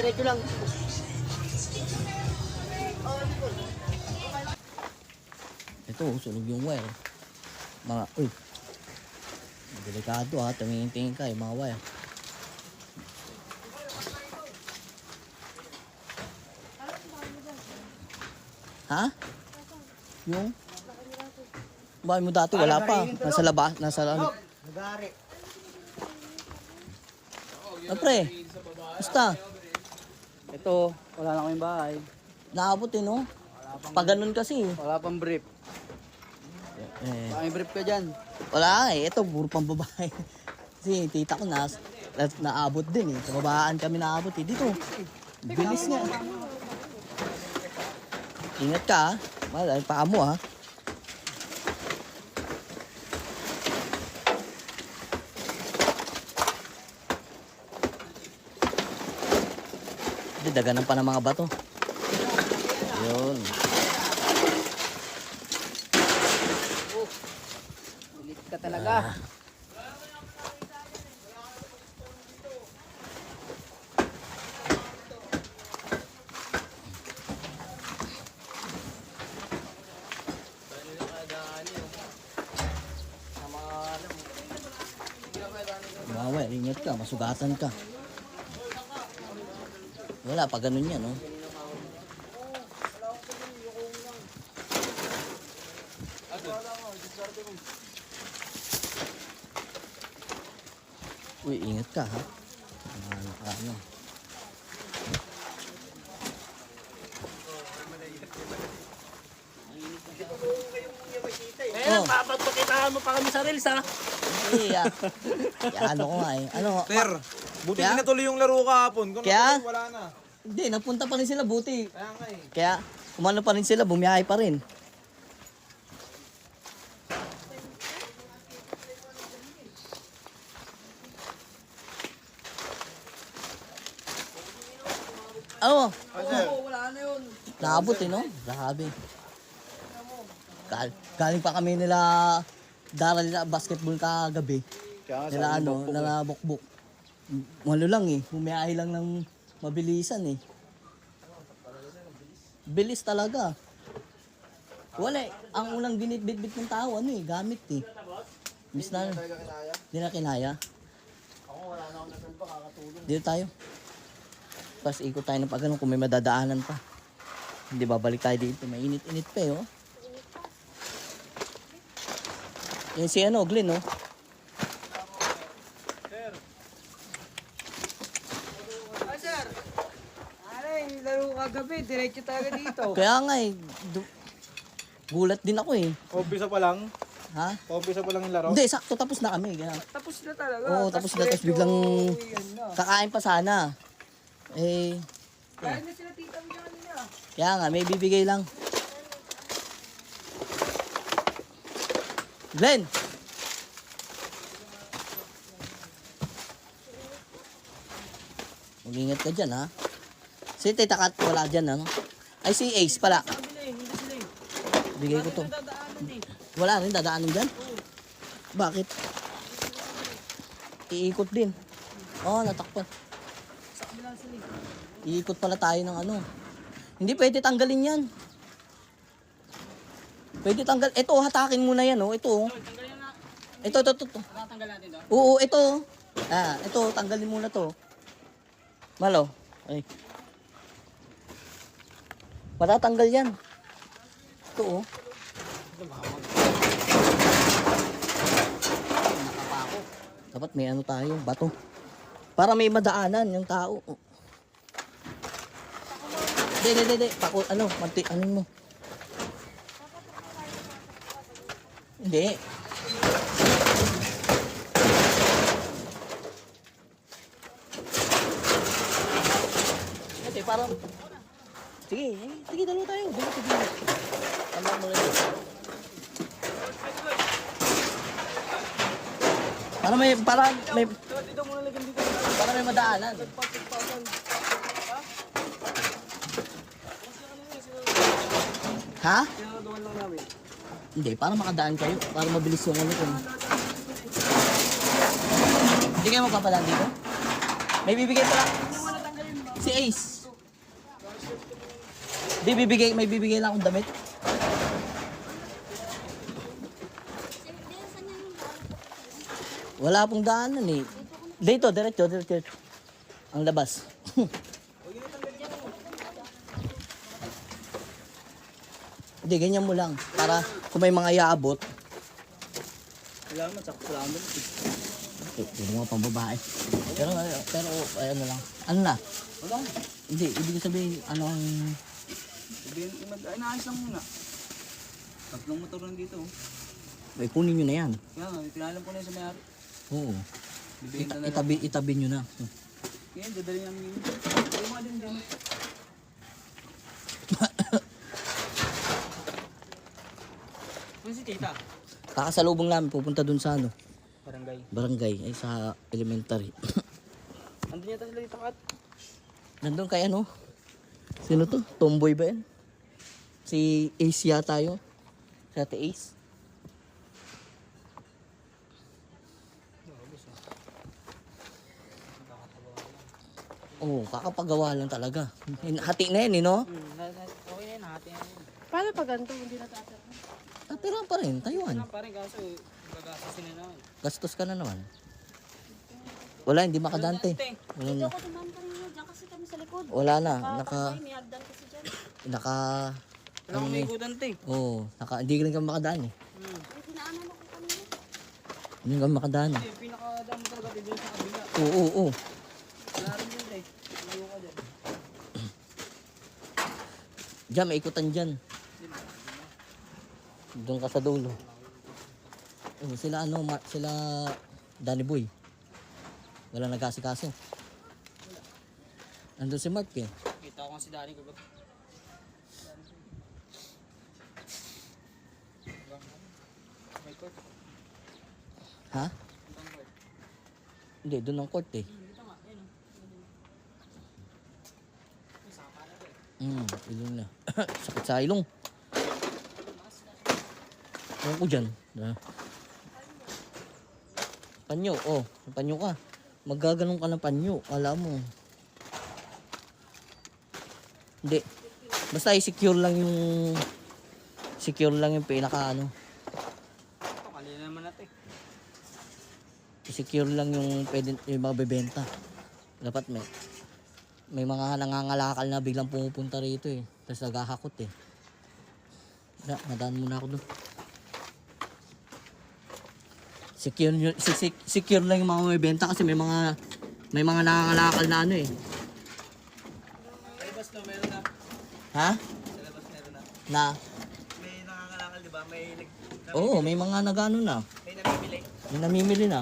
diretso lang. Ito, sunog yung wire. Mga, uy. Delikado ha, tumingin-tingin ka yung mga wire. Ha? Yung? Bahay mo dati, wala pa. Nasa labas, nasa ano. Nagari. Pre, basta. Ito, wala na kaming bahay. Naabot eh, no? Pag ganun kasi. Wala pang brief. Eh, May brief ka dyan. wala eh. Ito, puro pang babae. Kasi tita ko naabot din eh. Sa babaan kami naabot eh. Dito, bilis nga. Ingat ka ha. Malay, paa mo ha. Daganan pa ng mga bato. Yun. Ulit ka talaga. Bawa, ingat ka. Masugatan ka. Wala, pag ganun yan, no? Uy, ingat ka, ha? Ano? Eh, papagpakitaan mo pa kami sa reels, ha? Iya. Ano ko nga eh. Ano? Sir, buti Kaya? hindi natuloy yung laro kahapon. Kung Kaya? natuloy, wala na. Hindi, napunta pa rin sila, buti. Kaya nga eh. Kaya, umano pa rin sila, bumiyahe pa rin. Ano? Wala na yun. Naabot eh, no? Grabe. Galing pa kami nila daral na basketball kagabi. Kaya nga, Nila sabi ano, ni Bokbok nila bukbuk. Ano lang eh, bumiyahe lang ng mabilisan eh. Bilis talaga. Wala eh, ang unang binitbit ng tao, ano eh, gamit eh. Miss na, hindi na kinaya. Ako, wala na akong nasalba, kakatulong. Dito tayo. Tapos ikot tayo ng pagano kung may madadaanan pa. Hindi babalik tayo dito, mainit-init pa eh oh. Yan si ano, Glenn oh. Ay, sir! Aray, laro kagabi, diretso tayo dito. Kaya nga eh, gulat din ako eh. Umpisa pa lang. Ha? Umpisa pa lang yung laro. Hindi, sakto tapos na kami. Ganyan. Tapos na talaga. Oo, tapos na, tapos biglang kakain pa sana. Eh, Kaya na sila tita mo kanina. kaya nga, may bibigay lang. Glenn! Mag-ingat ka dyan, ha? Si Tita Kat, wala dyan, ano? Ay, si Ace pala. Hindi sila eh. Bigay ko to. Dadaanan eh. Wala rin, dadaanin dyan? Bakit? Iikot din. Oo, natakpan. Sa kabila sila eh. Iikot pala tayo ng ano. Hindi pwede tanggalin yan. Pwede tanggal. Ito, hatakin mo na yan, oh. Ito, oh. Tanggalin na. Ito. Tatanggal natin to. Oo, ito. Ito, tanggalin muna to. Malo. Ay. Matatanggal yan. Ito, oh. Nakapako. Dapat may ano tayo, bato. Para may madaanan yung tao. Oh. Hindi. Pako, ano, ano mo. Hindi. Kasi parang... Sige, dalawa tayo. Sige. Tama mo lang. Para may madaanan. Ha? Sinagawan lang namin. Hindi, para makadaan kayo. Para mabilis yung ano kung... Hindi kayo magpapadaan dito? May bibigay pala. Si Ace. May bibigay lang akong damit. Wala pong daanan eh. Dito, diretso. Ang labas. Hindi, ganyan mo lang. Para kung may mga iaabot. Salamat, sakto lang. Yung mga pambabae. Pero ano lang. Ano na? Wala. Hindi, ibig sabihin, ano ang... Inaayos lang muna. Tatlong motor lang dito. May kunin nyo na yan. Kaya nga, pinalam ko na yun sa mayari. Oo. Bibigyan na lang. Itabi nyo na. Kaya, dadali namin yun. Yung mga din. Kung si tita? Kakasalubong namin, pupunta dun sa ano, Barangay. ay sa elementary. Andun yata sila dito kat. Nandun kay ano? Sino to? Tomboy ba yan? Si Ace yata yun. Si Ate Ace. Oo, kakapagawa lang talaga. Hati na yan, no? Okay na yun, hati na yun. Paano pag ganito, hindi natatap? Tatira pa rin, tayuan. Parang kaso, gagasasin na naman. Gastos ka na naman. Wala, hindi makadante. Wala na. Ako dumaan pa rin yun, dyan kasi kami sa likod. Wala na. May hagdan kasi dyan. Wala akong may ikutante. Oo, hindi rin kami makadaan eh. May pinaanan ako kanina. Hindi kami makadaan. Hindi, pinakadami talaga dito sa kabila. Oo. Wala rin dyan eh. Layo ka dyan. Diyan, may ikutan dyan. Doon ka sa dulo. Sila sila Danny Boy. Wala nag-asikaso. Nandun si Mark eh. Kita ko nga si Danny kagad. May court. Ha? Hindi, doon ang court eh. Ilong na. Sakit sa ilong. Ewan ko dyan. Panyo, panyo ka. Maggaganong ka ng panyo. Alam mo. Hindi. Basta i-secure lang yung pinaka ano. Ito, kanina naman natin. I-secure lang yung pwede yung mabebenta. Dapat may mga nangangalakal na biglang pumupunta rito eh. Tapos naghahakot eh. Nadaan muna ako doon. Secure lang yung mga mabebenta kasi may mga nangangalakal na ano eh. Sa labas no, meron na. Ha? Sa labas meron na. Na? May nangangalakal, di ba? Oo, may mga nagano na. May namimili. May namimili na.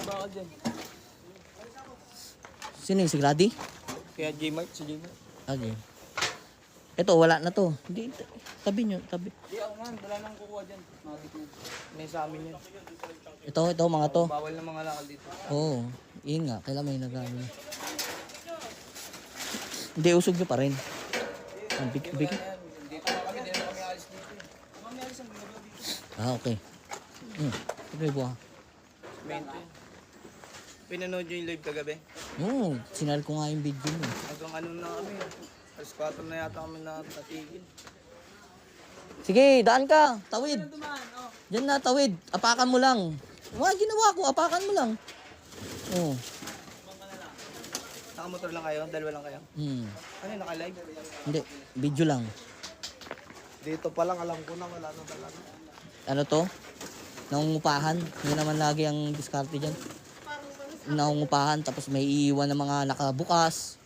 Bakal dyan. Sino yung si Grady? Kaya J-Mart, si J-Mart. Okay. Ito, wala na to. Hindi, tabi nyo, tabi. Di ako nga, wala nang kukuha dyan. May sa amin yun. Ito, mga to. Bawal na mga lakal dito. Oo, yun nga. Kailan may nagano. Hindi, usog nyo pa rin. Ang big. Dito na kami, hindi na kami alis dito. Kami alis ang ginagawa dito. Okay. Ito buha. Mento yun. Pinanood nyo yung live kagabi? Oo, sinal ko nga yung video mo. Hanggang ano na kami. Alas 4 na yata kami natigil. Sige, daan ka. Tawid. Diyan na, tawid. Apakan mo lang. Mga ginawa ko, apakan mo lang. Oo. Nakamotor lang kayo? Dalawa lang kayo? Ano yun, naka-live? Hindi, video lang. Dito pa lang, alam ko na wala na talaga. Ano to? Nangungupahan. Hindi naman lagi ang diskarte dyan. Nangungupahan, tapos may iiwan ng mga nakabukas.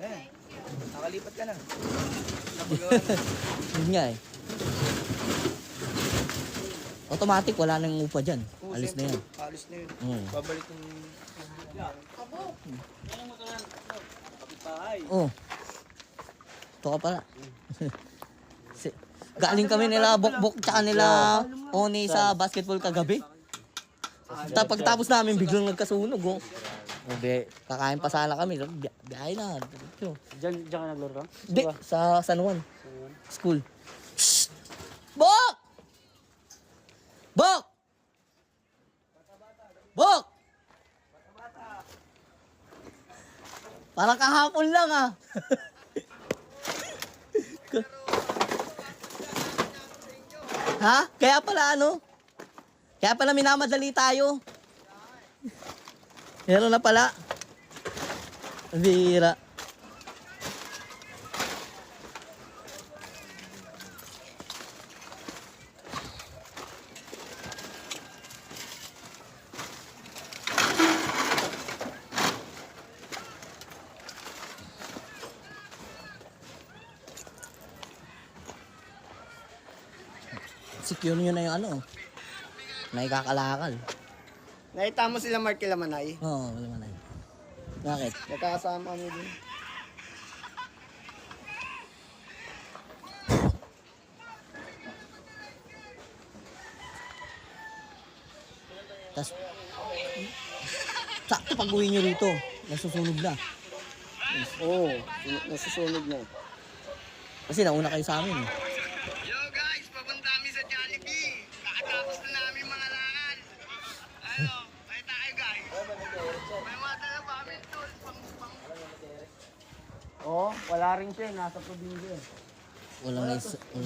Ayan, nakalipat ka na. Napagawa na. Yun nga eh. Automatic, wala nang upa dyan. Oo, Alis na siyempre. yan. Alis na yun. Oo. Babalik yung... Kapitbahay. Oh. Ito ka pala. Galing kami nila Bokbok tsaka nila Oni sa basketball kagabi. Pagtapos namin biglang nagkasunog. Kakain pa sana kami. Biyahe na. Diyan ka naglaro? Hindi, sa San Juan. School. Shhh! Bok! Parang kahapon lang ah. Ha? Kaya pala ano? Kaya pala minamadali tayo. Meron na pala. Ang bihira. Secure nyo na yung ano. Naikakalakal. Nakita mo sila Mark Kilamanay? Oo, wala man na yun. Bakit? Nakasama mo din. Tapos, sakto pag uwi nyo rito, nasusunog na. Oo, nasusunog na. Kasi nauna kayo sa amin eh. Yo guys, papunta kami sa Jollibee. Kakatapos na namin mga lakad. Ano, kaya tayo guys. May mga dala pa kami tools. Oo, wala rin siya, nasa probinsya. Walang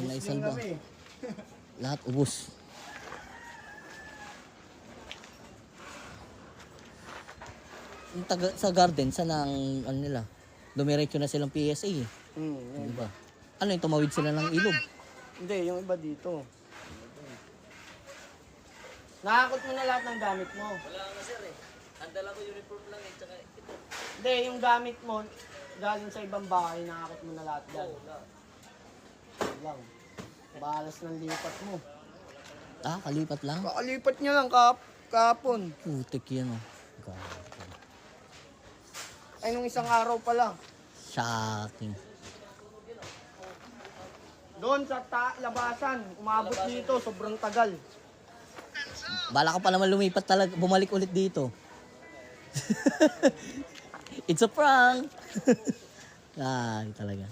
naisalba. Lahat ubos. Yung sa garden, sana ang ano nila, dumiretso na silang PSA eh. Di ba? Ano yung tumawid sila ng ilog? Hindi, yung iba dito. Nakakot mo na lahat ng gamit mo. Wala nga sir eh. Ang dala ko uniform lang eh, tsaka ito. Hindi, yung gamit mo, galing sa ibang bahay, nakakot mo na lahat dyan. Yun lang. Balas ng lipat mo. Ah, kalipat lang? Kakalipat niya lang kahapon. Putik yan oh. God. Ay, nung isang araw pa lang. Shocking. Doon sa labasan, umabot dito, sobrang tagal. Bala ko pa naman lumipat talaga, bumalik ulit dito. It's a prank. Ah, talaga.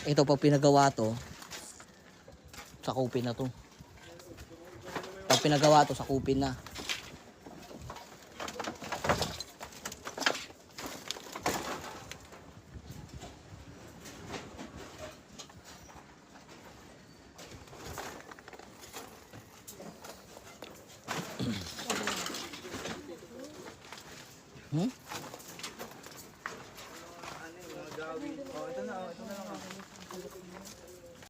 Ito pag pinagawa to, sakupin na to. Pag pinagawa to, sakupin na. Hmm?